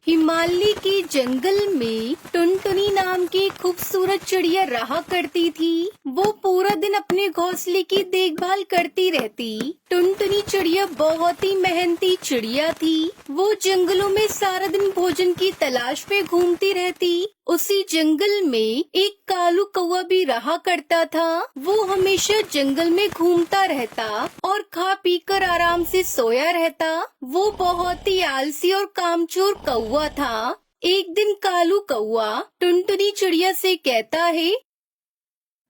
हिमालय के जंगल में टुनटुनी नाम की खूबसूरत चिड़िया रहा करती थी। वो पूरा दिन अपने घोंसले की देखभाल करती रहती। टुनटुनी चिड़िया बहुत ही मेहनती चिड़िया थी। वो जंगलों में सारा दिन भोजन की तलाश में घूमती रहती। उसी जंगल में एक कालू कौवा भी रहा करता था। वो हमेशा जंगल में घूमता रहता और खा पी कर आराम से सोया रहता। वो बहुत ही आलसी और कामचोर कौवा था। एक दिन कालू कौवा टुनटुनी चिड़िया से कहता है,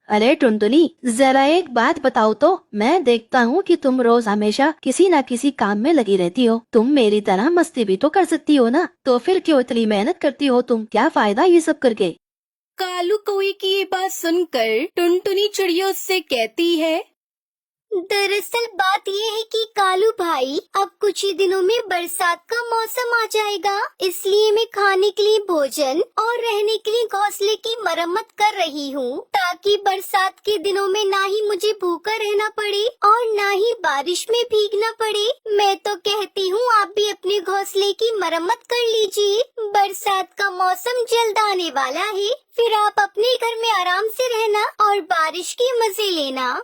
अरे टुनटुनी, जरा एक बात बताओ तो। मैं देखता हूँ कि तुम रोज हमेशा किसी न किसी काम में लगी रहती हो। तुम मेरी तरह मस्ती भी तो कर सकती हो ना, तो फिर क्यों इतनी मेहनत करती हो तुम? क्या फायदा ये सब करके? कालू कौवे की ये बात सुनकर टुनटुनी चिड़िया उससे कहती है, दरअसल बात ये है कि कालू भाई, अब कुछ ही दिनों में बरसात का मौसम आ जाएगा, इसलिए मैं खाने के लिए भोजन और रहने के लिए घोंसले की मरम्मत कर रही हूँ, ताकि बरसात के दिनों में ना ही मुझे भूखा रहना पड़े और ना ही बारिश में भीगना पड़े। मैं तो कहती हूँ आप भी अपने घोंसले की मरम्मत कर लीजिए। बरसात का मौसम जल्द आने वाला है, फिर आप अपने घर में आराम से रहना और बारिश के मजे लेना।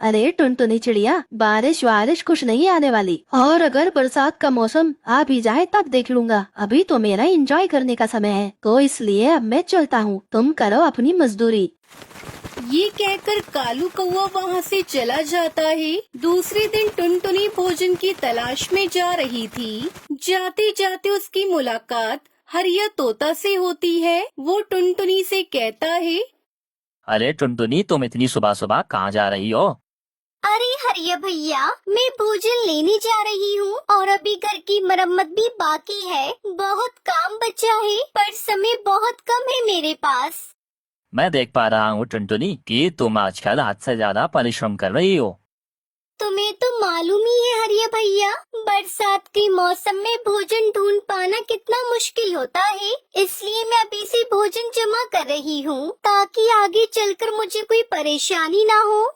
अरे टुनटुनी चिड़िया, बारिश वारिश कुछ नहीं आने वाली, और अगर बरसात का मौसम आ भी जाए तब देख लूंगा। अभी तो मेरा एंजॉय करने का समय है, तो इसलिए अब मैं चलता हूँ। तुम करो अपनी मजदूरी। ये कहकर कालू कौवा वहाँ से चला जाता है। दूसरे दिन टुनटुनी भोजन की तलाश में जा रही थी। जाते जाते उसकी मुलाकात हरिया तोता से होती है। वो टुनटुनी से कहता है, अरे टुनटुनी, तुम इतनी सुबह सुबह कहाँ जा रही हो? अरे हरिया भैया, मैं भोजन लेने जा रही हूँ और अभी घर की मरम्मत भी बाकी है। बहुत काम बचा है, पर समय बहुत कम है मेरे पास। मैं देख पा रहा हूँ टुनटुनी कि तुम आजकल हद से ज्यादा परिश्रम कर रही हो। तुम्हें तो मालूम ही है हरिया भैया, बरसात के मौसम में भोजन ढूंढ पाना कितना मुश्किल होता है। इसलिए मैं अभी से भोजन जमा कर रही हूँ, ताकि आगे चलकर मुझे कोई परेशानी ना हो।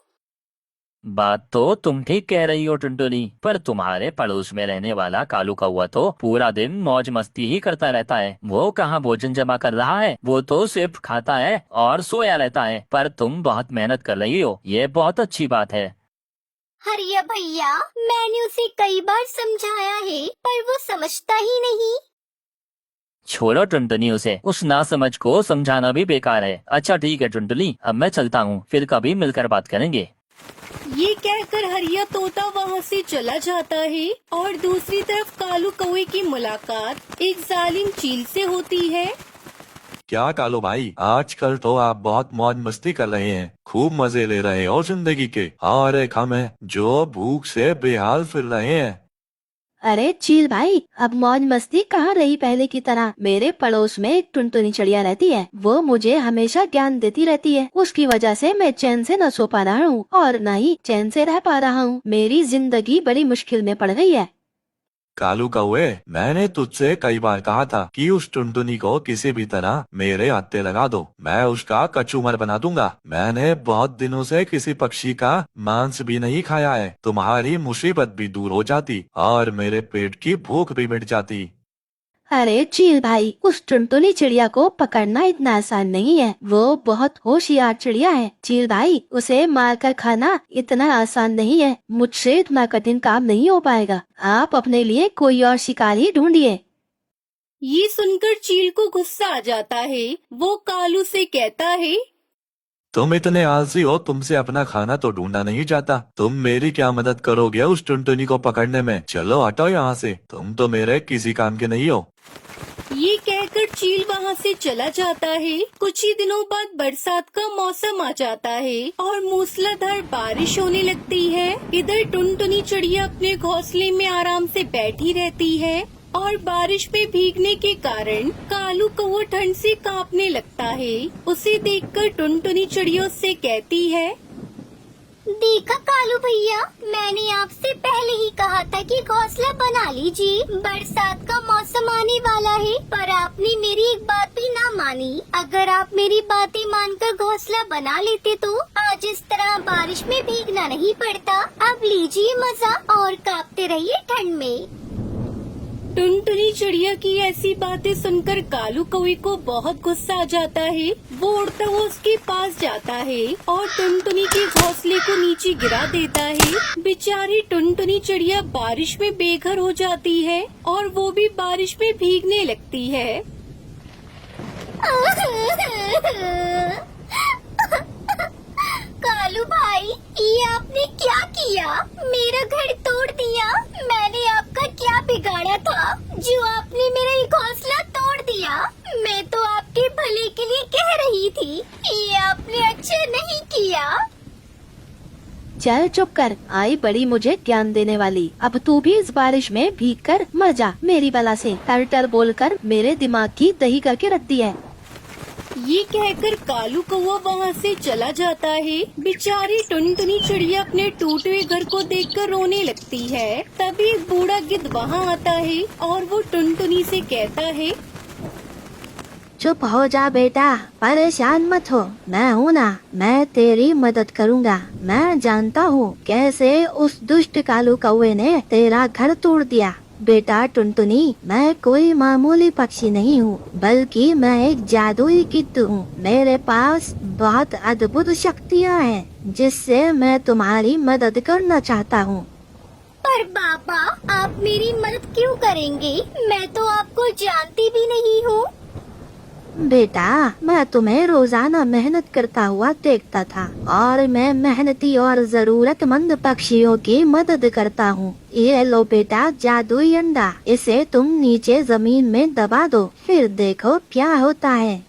बात तो तुम ठीक कह रही हो टुनटुनी, पर तुम्हारे पड़ोस में रहने वाला कालू कौवा तो पूरा दिन मौज मस्ती ही करता रहता है। वो कहाँ भोजन जमा कर रहा है, वो तो सिर्फ खाता है और सोया रहता है। पर तुम बहुत मेहनत कर रही हो, ये बहुत अच्छी बात है। हरिया भैया, मैंने उसे कई बार समझाया है, पर वो समझता ही नहीं। छोड़ो टुनटुनी, उसे उस नासमझ को समझाना भी बेकार है। अच्छा ठीक है टुनटुनी, अब मैं चलता हूँ, फिर कभी मिलकर बात करेंगे। ये कहकर हरिया तोता वहाँ से चला जाता है और दूसरी तरफ कालू कौवे की मुलाकात एक जालिम चील से होती है। क्या कालू भाई, आजकल तो आप बहुत मौज मस्ती कर रहे हैं, खूब मजे ले रहे हो जिंदगी के, और एक हम हैं जो भूख से बेहाल फिर रहे हैं। अरे चील भाई, अब मौज मस्ती कहाँ रही पहले की तरह। मेरे पड़ोस में एक टुनटुनी चिड़िया रहती है, वो मुझे हमेशा ज्ञान देती रहती है। उसकी वजह से मैं चैन से न सो पा रहा हूँ और न ही चैन से रह पा रहा हूँ। मेरी जिंदगी बड़ी मुश्किल में पड़ गई है। कालू कौवे, मैंने तुझसे कई बार कहा था कि उस टुनटुनी को किसी भी तरह मेरे हत्थे लगा दो, मैं उसका कचूमर बना दूंगा। मैंने बहुत दिनों से किसी पक्षी का मांस भी नहीं खाया है। तुम्हारी मुसीबत भी दूर हो जाती और मेरे पेट की भूख भी मिट जाती। अरे चील भाई, उस टुनटुनी चिड़िया को पकड़ना इतना आसान नहीं है। वो बहुत होशियार चिड़िया है। चील भाई, उसे मारकर खाना इतना आसान नहीं है। मुझसे इतना कठिन काम नहीं हो पाएगा। आप अपने लिए कोई और शिकारी ढूंढिए। ये सुनकर चील को गुस्सा आ जाता है। वो कालू से कहता है, तुम इतने आलसी हो, तुमसे अपना खाना तो ढूंढा नहीं जाता। तुम मेरी क्या मदद करोगे उस टुनटुनी को पकड़ने में? चलो हटो यहाँ से, तुम तो मेरे किसी काम के नहीं हो। ये कहकर चील वहाँ से चला जाता है। कुछ ही दिनों बाद बरसात का मौसम आ जाता है और मूसलाधार बारिश होने लगती है। इधर टुनटुनी चिड़िया अपने घोंसले में आराम से बैठी रहती है और बारिश में भीगने के कारण कालू कौवा ठंड से कांपने लगता है। उसे देखकर टुनटुनी चिड़िया उससे कहती है, देखा कालू भैया, मैंने आपसे पहले ही कहा था कि घोंसला बना लीजिए, बरसात का मौसम आने वाला है, पर आपने मेरी एक बात भी ना मानी। अगर आप मेरी बातें मानकर घोंसला बना लेते तो आज इस तरह बारिश में भीगना नहीं पड़ता। अब लीजिए मजा और कांपते रहिए ठंड में। टुनटुनी चिड़िया की ऐसी बातें सुनकर कालू कौवे को बहुत गुस्सा आ जाता है। वो उड़ता हुआ उसके पास जाता है और टुनटुनी के घोंसले को नीचे गिरा देता है। बेचारी टुनटुनी चिड़िया बारिश में बेघर हो जाती है और वो भी बारिश में भीगने लगती है। कालू भाई, ये आपने क्या किया? मेरा घर तोड़ दिया। मैंने आपका क्या बिगाड़ा था जो आपने मेरा ये घोंसला तोड़ दिया? मैं तो आपके भले के लिए कह रही थी। ये आपने अच्छा नहीं किया। चल चुप कर, आई बड़ी मुझे ज्ञान देने वाली। अब तू भी इस बारिश में भीग कर मर जा मेरी बला से। टर्टर बोलकर मेरे दिमाग की दही करके रख दी है। ये कहकर कालू कौवा वहाँ से चला जाता है। बेचारी टुनटुनी चिड़िया अपने टूटे हुए घर को देखकर रोने लगती है। तभी एक बूढ़ा गिद्ध वहाँ आता है और वो टुनटुनी से कहता है, चुप हो जा बेटा, परेशान मत हो, मैं हूँ ना, मैं तेरी मदद करूँगा। मैं जानता हूँ कैसे उस दुष्ट कालू कौवे ने तेरा घर तोड़ दिया। बेटा टुनटुनी, मैं कोई मामूली पक्षी नहीं हूँ, बल्कि मैं एक जादुई गिद्ध हूँ। मेरे पास बहुत अद्भुत शक्तियाँ हैं, जिससे मैं तुम्हारी मदद करना चाहता हूँ। पर बाबा, आप मेरी मदद क्यों करेंगे? मैं तो आपको जानती भी नहीं हूँ। बेटा, मैं तुम्हें रोजाना मेहनत करता हुआ देखता था और मैं मेहनती और जरूरतमंद पक्षियों की मदद करता हूँ। ये लो बेटा जादुई अंडा, इसे तुम नीचे जमीन में दबा दो, फिर देखो क्या होता है।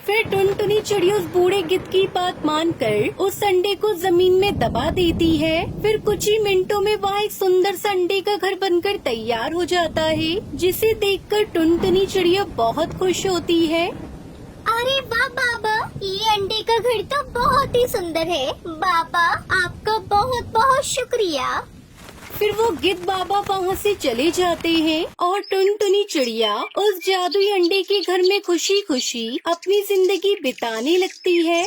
फिर टुनटुनी चिड़िया उस बूढ़े गिद्ध की बात मानकर उस अंडे को जमीन में दबा देती है। फिर कुछ ही मिनटों में वहाँ एक सुंदर सा अंडे का घर बनकर तैयार हो जाता है, जिसे देखकर टुनटुनी चिड़िया बहुत खुश होती है। अरे वाह बाबा, ये अंडे का घर तो बहुत ही सुंदर है। बाबा, आपका बहुत बहुत शुक्रिया। फिर वो गिद्ध बाबा वहाँ से चले जाते हैं और टुनटुनी चिड़िया उस जादुई अंडे के घर में खुशी खुशी अपनी जिंदगी बिताने लगती है।